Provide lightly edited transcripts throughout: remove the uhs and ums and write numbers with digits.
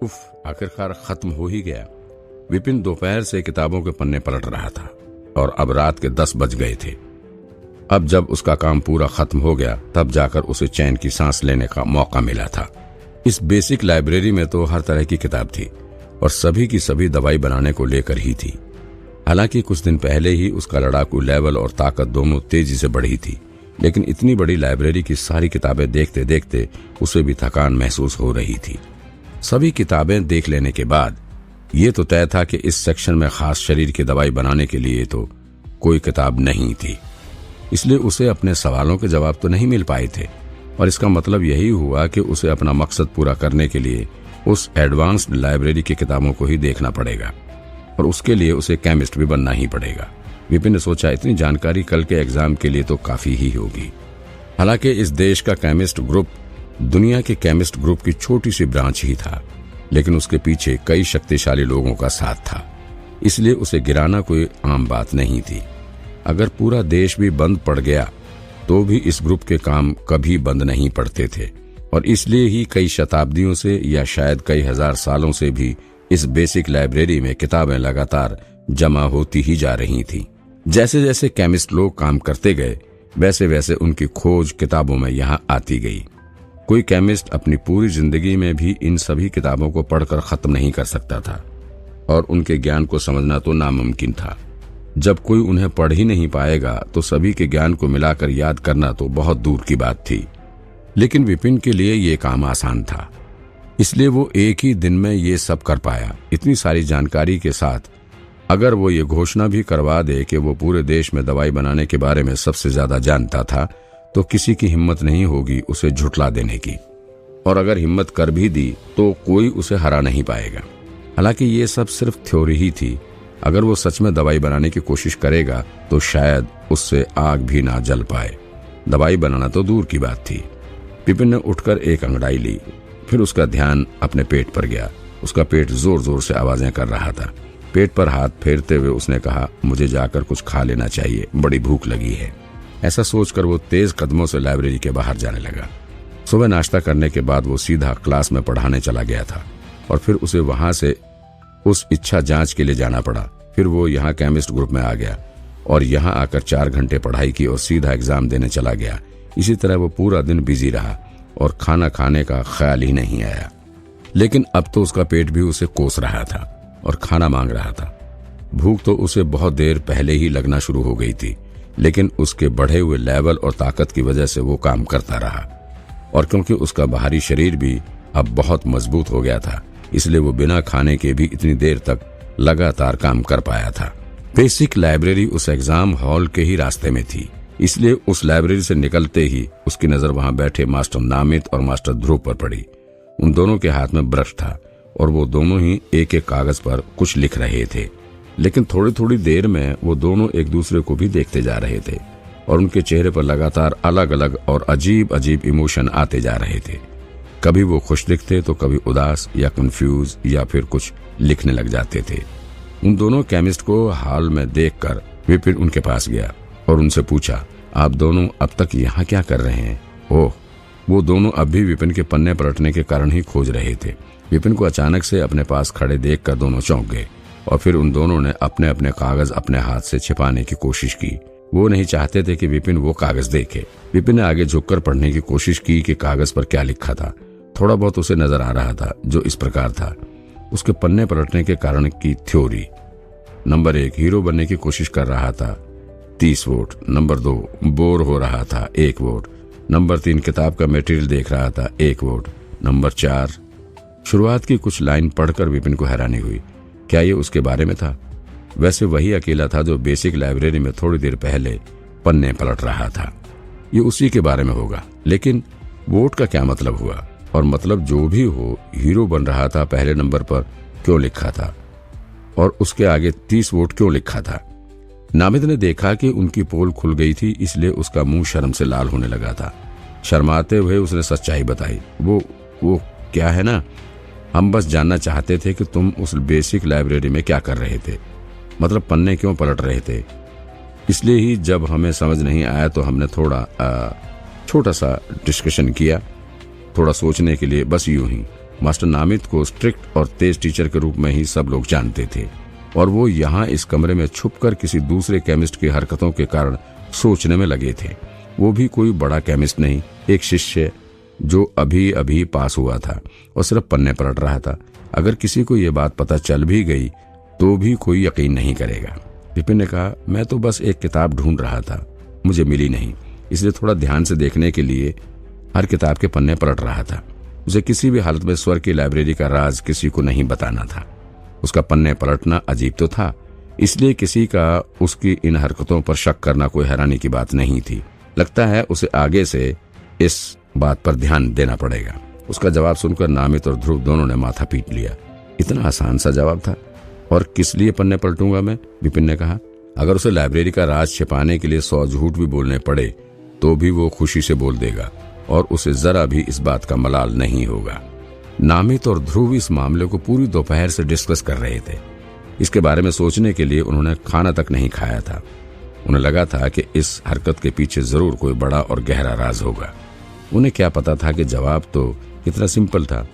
उफ, आखिरकार खत्म हो ही गया। विपिन दोपहर से किताबों के पन्ने पलट रहा था और अब रात के 10 बज गए थे। अब जब उसका काम पूरा खत्म हो गया तब जाकर उसे चैन की सांस लेने का मौका मिला था। इस बेसिक लाइब्रेरी में तो हर तरह की किताब थी और सभी की सभी दवाई बनाने को लेकर ही थी। हालांकि कुछ दिन पहले ही उसका लड़ाकू लेवल और ताकत दोनों तेजी से बढ़ी थी, लेकिन इतनी बड़ी लाइब्रेरी की सारी किताबें देखते देखते उसे भी थकान महसूस हो रही थी। सभी किताबें देख लेने के बाद ये तो तय था कि इस सेक्शन में खास शरीर की दवाई बनाने के लिए तो कोई किताब नहीं थी, इसलिए उसे अपने सवालों के जवाब तो नहीं मिल पाए थे और इसका मतलब यही हुआ कि उसे अपना मकसद पूरा करने के लिए उस एडवांस्ड लाइब्रेरी की किताबों को ही देखना पड़ेगा और उसके लिए उसे केमिस्ट भी बनना ही पड़ेगा। विपिन ने सोचा इतनी जानकारी कल के एग्जाम के लिए तो काफी ही होगी। हालांकि इस देश का केमिस्ट ग्रुप दुनिया के केमिस्ट ग्रुप की छोटी सी ब्रांच ही था, लेकिन उसके पीछे कई शक्तिशाली लोगों का साथ था, इसलिए उसे गिराना कोई आम बात नहीं थी। अगर पूरा देश भी बंद पड़ गया तो भी इस ग्रुप के काम कभी बंद नहीं पड़ते थे और इसलिए ही कई शताब्दियों से या शायद कई हजार सालों से भी इस बेसिक लाइब्रेरी में किताबें लगातार जमा होती ही जा रही थीं। जैसे जैसे केमिस्ट लोग काम करते गए वैसे वैसे उनकी खोज किताबों में यहाँ आती गई। कोई केमिस्ट अपनी पूरी जिंदगी में भी इन सभी किताबों को पढ़कर खत्म नहीं कर सकता था और उनके ज्ञान को समझना तो नामुमकिन था। जब कोई उन्हें पढ़ ही नहीं पाएगा तो सभी के ज्ञान को मिलाकर याद करना तो बहुत दूर की बात थी। लेकिन विपिन के लिए ये काम आसान था, इसलिए वो एक ही दिन में ये सब कर पाया। इतनी सारी जानकारी के साथ अगर वो ये घोषणा भी करवा दे कि वो पूरे देश में दवाई बनाने के बारे में सबसे ज्यादा जानता था तो किसी की हिम्मत नहीं होगी उसे झुठला देने की, और अगर हिम्मत कर भी दी तो कोई उसे हरा नहीं पाएगा। हालांकि ये सब सिर्फ थ्योरी ही थी। अगर वो सच में दवाई बनाने की कोशिश करेगा तो शायद उससे आग भी ना जल पाए। दवाई बनाना तो दूर की बात थी। विपिन ने उठकर एक अंगड़ाई ली, फिर उसका ध्यान अपने पेट पर गया। उसका पेट जोर जोर से आवाजें कर रहा था। पेट पर हाथ फेरते हुए उसने कहा, मुझे जाकर कुछ खा लेना चाहिए, बड़ी भूख लगी है। ऐसा सोचकर वो तेज कदमों से लाइब्रेरी के बाहर जाने लगा। सुबह नाश्ता करने के बाद वो सीधा क्लास में पढ़ाने चला गया था और फिर उसे वहां से उस इच्छा जांच के लिए जाना पड़ा। फिर वो यहाँ केमिस्ट ग्रुप में आ गया और यहाँ आकर 4 घंटे पढ़ाई की और सीधा एग्जाम देने चला गया। इसी तरह वो पूरा दिन बिजी रहा और खाना खाने का ख्याल ही नहीं आया। लेकिन अब तो उसका पेट भी उसे कोस रहा था और खाना मांग रहा था। भूख तो उसे बहुत देर पहले ही लगना शुरू हो गई थी, लेकिन उसके बढ़े हुए लेवल और ताकत की वजह से वो काम करता रहा और क्योंकि उसका बाहरी शरीर भी अब बहुत मजबूत हो गया था, इसलिए वो बिना खाने के भी इतनी देर तक लगातार काम कर पाया था। बेसिक लाइब्रेरी उस एग्जाम हॉल के ही रास्ते में थी, इसलिए उस लाइब्रेरी से निकलते ही उसकी नजर वहां बैठे मास्टर नामित और मास्टर ध्रुव पर पड़ी। उन दोनों के हाथ में ब्रश था और वो दोनों ही एक एक कागज पर कुछ लिख रहे थे, लेकिन थोड़ी थोड़ी देर में वो दोनों एक दूसरे को भी देखते जा रहे थे और उनके चेहरे पर लगातार अलग अलग और अजीब अजीब इमोशन आते जा रहे थे। कभी वो खुश दिखते तो कभी उदास या कंफ्यूज या फिर कुछ लिखने लग जाते थे। उन दोनों केमिस्ट को हाल में देखकर विपिन उनके पास गया और उनसे पूछा, आप दोनों अब तक यहाँ क्या कर रहे हैं? ओह, वो दोनों अब भी विपिन के पन्ने पलटने के कारण ही खोज रहे थे। विपिन को अचानक से अपने पास खड़े देखकर दोनों चौंक गए और फिर उन दोनों ने अपने अपने कागज अपने हाथ से छिपाने की कोशिश की। वो नहीं चाहते थे कि विपिन वो कागज देखे। विपिन ने आगे झुककर पढ़ने की कोशिश की कि कागज पर क्या लिखा था। थोड़ा बहुत उसे नजर आ रहा था, जो इस प्रकार था। उसके पन्ने पलटने के कारण की थ्योरी। नंबर 1, हीरो बनने की कोशिश कर रहा था, 30 वोट। नंबर 2, बोर हो रहा था, 1 वोट। नंबर 3, किताब का मटेरियल देख रहा था, 1 वोट। नंबर 4। शुरुआत की कुछ लाइन पढ़कर विपिन को हैरानी हुई। क्या ये उसके बारे में था? वैसे वही अकेला था जो बेसिक लाइब्रेरी में थोड़ी देर पहले पन्ने पलट रहा था। ये उसी के बारे में होगा, लेकिन वोट का क्या मतलब हुआ? और मतलब जो भी हो, हीरो बन रहा था पहले नंबर पर क्यों लिखा था और उसके आगे 30 वोट क्यों लिखा था? नामिद ने देखा कि उनकी पोल खुल गई थी, इसलिए उसका मुंह शर्म से लाल होने लगा था। शर्माते हुए उसने सच्चाई बताई। वो क्या है ना, हम बस जानना चाहते थे कि तुम उस बेसिक लाइब्रेरी में क्या कर रहे थे, मतलब पन्ने क्यों पलट रहे थे। इसलिए ही जब हमें समझ नहीं आया तो हमने थोड़ा छोटा सा डिस्कशन किया, थोड़ा सोचने के लिए, बस यूं ही। मास्टर नामित को स्ट्रिक्ट और तेज टीचर के रूप में ही सब लोग जानते थे और वो यहाँ इस कमरे में छुपकर किसी दूसरे केमिस्ट की हरकतों के कारण सोचने में लगे थे। वो भी कोई बड़ा केमिस्ट नहीं, एक शिष्य जो अभी अभी पास हुआ था और सिर्फ पन्ने पलट रहा था। अगर किसी को ये बात पता चल भी गई तो भी कोई यकीन नहीं करेगा। विपिन ने कहा, मैं तो बस एक किताब ढूंढ रहा था, मुझे मिली नहीं, इसलिए थोड़ा ध्यान से देखने के लिए हर किताब के पन्ने पलट रहा था। उसे किसी भी हालत में स्वर की लाइब्रेरी का राज किसी को नहीं बताना था। उसका पन्ने पलटना अजीब तो था, इसलिए किसी का उसकी इन हरकतों पर शक करना कोई हैरानी की बात नहीं थी। लगता है उसे आगे से इस बात पर ध्यान देना पड़ेगा। उसका जवाब सुनकर नामित और ध्रुव दोनों ने माथा पीट लिया। इतना आसान सा जवाब था, और किस लिए पन्ने पलटूंगा मैं? विपिन ने कहा। अगर उसे लाइब्रेरी का राज छिपाने के लिए 100 झूठ भी बोलने पड़े तो भी वो खुशी से बोल देगा और उसे जरा भी इस बात का मलाल नहीं होगा। नामित और ध्रुव इस मामले को पूरी दोपहर से डिस्कस कर रहे थे। इसके बारे में सोचने के लिए उन्होंने खाना तक नहीं खाया था। उन्हें लगा था कि इस हरकत के पीछे जरूर कोई बड़ा और गहरा राज होगा। उन्हें क्या पता था कि जवाब तो इतना सिंपल था।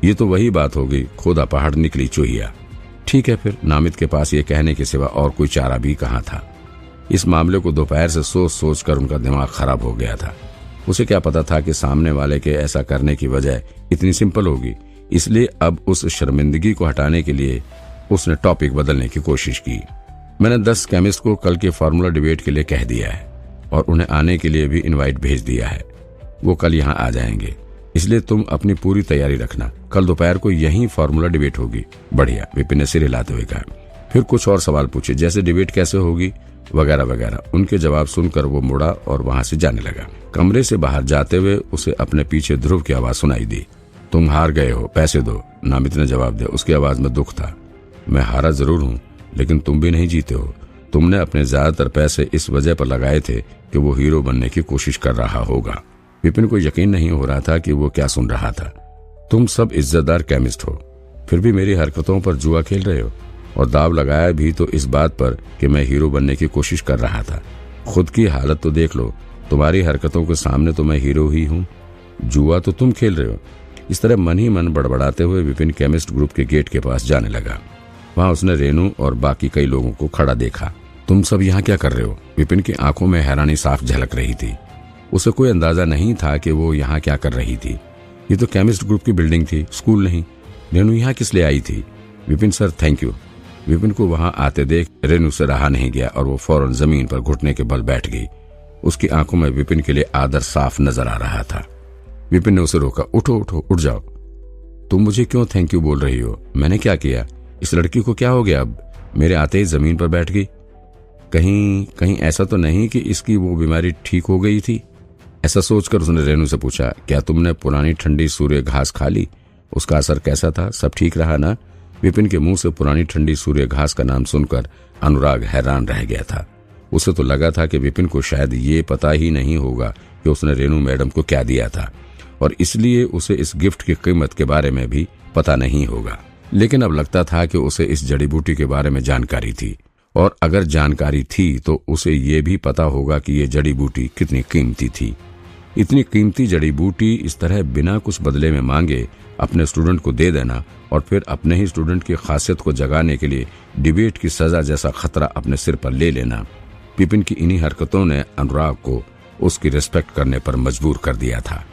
ये तो वही बात होगी, खोदा पहाड़ निकली चूहिया। ठीक है, फिर नामित के पास ये कहने के सिवा और कोई चारा भी कहाँ था। इस मामले को दोपहर से सोच सोच कर उनका दिमाग खराब हो गया था। उसे क्या पता था कि सामने वाले के ऐसा करने की वजह इतनी सिंपल होगी। इसलिए अब उस शर्मिंदगी को हटाने के लिए उसने टॉपिक बदलने की कोशिश की। मैंने 10 केमिस्ट को कल के फार्मूला डिबेट के लिए कह दिया है और उन्हें आने के लिए भी इनवाइट भेज दिया है। वो कल यहाँ आ जाएंगे, इसलिए तुम अपनी पूरी तैयारी रखना। कल दोपहर को यही फार्मूला डिबेट होगी। बढ़िया, विपिन ने सिर हिलाते हुए कहा। फिर कुछ और सवाल पूछे, जैसे डिबेट कैसे होगी वगैरह वगैरह। उनके जवाब सुनकर वो मुड़ा और वहां से जाने लगा। कमरे से बाहर जाते हुए उसे अपने पीछे ध्रुव की आवाज सुनाई दी। तुम हार गए हो, पैसे दो। नामित ने जवाब दिया। उसकी आवाज में दुख था। मैं हारा जरूर हूँ, लेकिन तुम भी नहीं जीते हो। तुमने अपने ज्यादातर पैसे इस वजह पर लगाए थे कि वो हीरो बनने की कोशिश कर रहा होगा। विपिन को यकीन नहीं हो रहा था कि वो क्या सुन रहा था। तुम सब इज्जतदार केमिस्ट हो, फिर भी मेरी हरकतों पर जुआ खेल रहे हो, और दाव लगाया भी तो इस बात पर कि मैं हीरो बनने की कोशिश कर रहा था। खुद की हालत तो देख लो, तुम्हारी हरकतों के सामने तो मैं हीरो ही हूँ, जुआ तो तुम खेल रहे हो। इस तरह मन ही मन बड़बड़ाते हुए विपिन केमिस्ट ग्रुप के गेट के पास जाने लगा। वहां उसने रेनू और बाकी कई लोगों को खड़ा देखा। तुम सब यहाँ क्या कर रहे हो? विपिन की आंखों में हैरानी साफ झलक रही थी। उसे कोई अंदाजा नहीं था कि वो यहाँ क्या कर रही थी। ये तो केमिस्ट ग्रुप की बिल्डिंग थी, स्कूल नहीं। रेनू यहाँ किस लिए आई थी? Vipin sir, thank you. Vipin को वहां आते देख रेनू से रहा नहीं गया और वो फौरन जमीन पर घुटने के बल बैठ गई। उसकी आंखों में विपिन के लिए आदर साफ नजर आ रहा था। विपिन ने उसे रोका। उठो उठो, उठ जाओ। तुम मुझे क्यों थैंक यू बोल रही हो? मैंने क्या किया? इस लड़की को क्या हो गया? अब मेरे आते ही जमीन पर बैठ गई। कहीं ऐसा तो नहीं कि इसकी वो बीमारी ठीक हो गई थी? ऐसा सोचकर उसने रेनू से पूछा, क्या तुमने पुरानी ठंडी सूर्य घास खा ली? उसका असर कैसा था? सब ठीक रहा ना? विपिन के मुंह से पुरानी ठंडी सूर्य घास का नाम सुनकर अनुराग हैरान रह गया था। उसे तो लगा था कि विपिन को शायद ये पता ही नहीं होगा कि उसने रेनू मैडम को क्या दिया था, और इसलिए उसे इस गिफ्ट की कीमत के बारे में भी पता नहीं होगा। लेकिन अब लगता था कि उसे इस जड़ी बूटी के बारे में जानकारी थी, और अगर जानकारी थी तो उसे ये भी पता होगा कि ये जड़ी बूटी कितनी कीमती थी। इतनी कीमती जड़ी बूटी इस तरह बिना कुछ बदले में मांगे अपने स्टूडेंट को दे देना, और फिर अपने ही स्टूडेंट की खासियत को जगाने के लिए डिबेट की सजा जैसा खतरा अपने सिर पर ले लेना। विपिन की इन्हीं हरकतों ने अनुराग को उसकी रिस्पेक्ट करने पर मजबूर कर दिया था।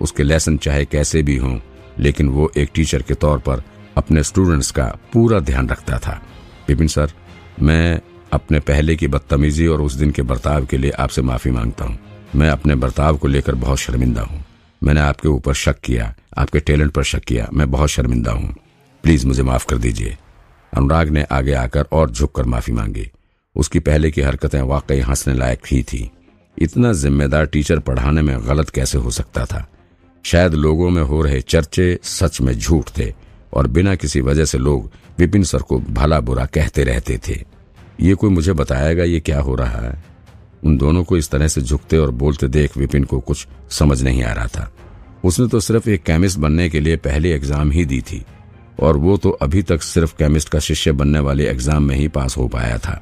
उसके लेसन चाहे कैसे भी हों, लेकिन वो एक टीचर के तौर पर अपने स्टूडेंट्स का पूरा ध्यान रखता था। विपिन सर, मैं अपने पहले की बदतमीजी और उस दिन के बर्ताव के लिए आपसे माफी मांगता हूँ। मैं अपने बर्ताव को लेकर बहुत शर्मिंदा हूँ। मैंने आपके ऊपर शक किया, आपके टैलेंट पर शक किया। मैं बहुत शर्मिंदा हूँ, प्लीज मुझे माफ कर दीजिए। अनुराग ने आगे आकर और झुककर माफी मांगी। उसकी पहले की हरकतें वाकई हंसने लायक ही थी। इतना जिम्मेदार टीचर पढ़ाने में गलत कैसे हो सकता था? शायद लोगों में हो रहे चर्चे सच में झूठ थे, और बिना किसी वजह से लोग विपिन सर को भला बुरा कहते रहते थे। ये कोई मुझे बताएगा ये क्या हो रहा है? उन दोनों को इस तरह से झुकते और बोलते देख विपिन को कुछ समझ नहीं आ रहा था। उसने तो सिर्फ एक केमिस्ट बनने के लिए पहली एग्जाम ही दी थी, और वो तो अभी तक सिर्फ केमिस्ट का शिष्य बनने वाले एग्जाम में ही पास हो पाया था।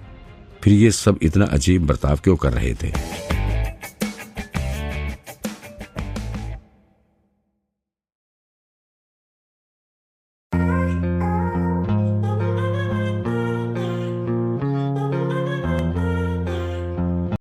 फिर ये सब इतना अजीब बर्ताव क्यों कर रहे थे?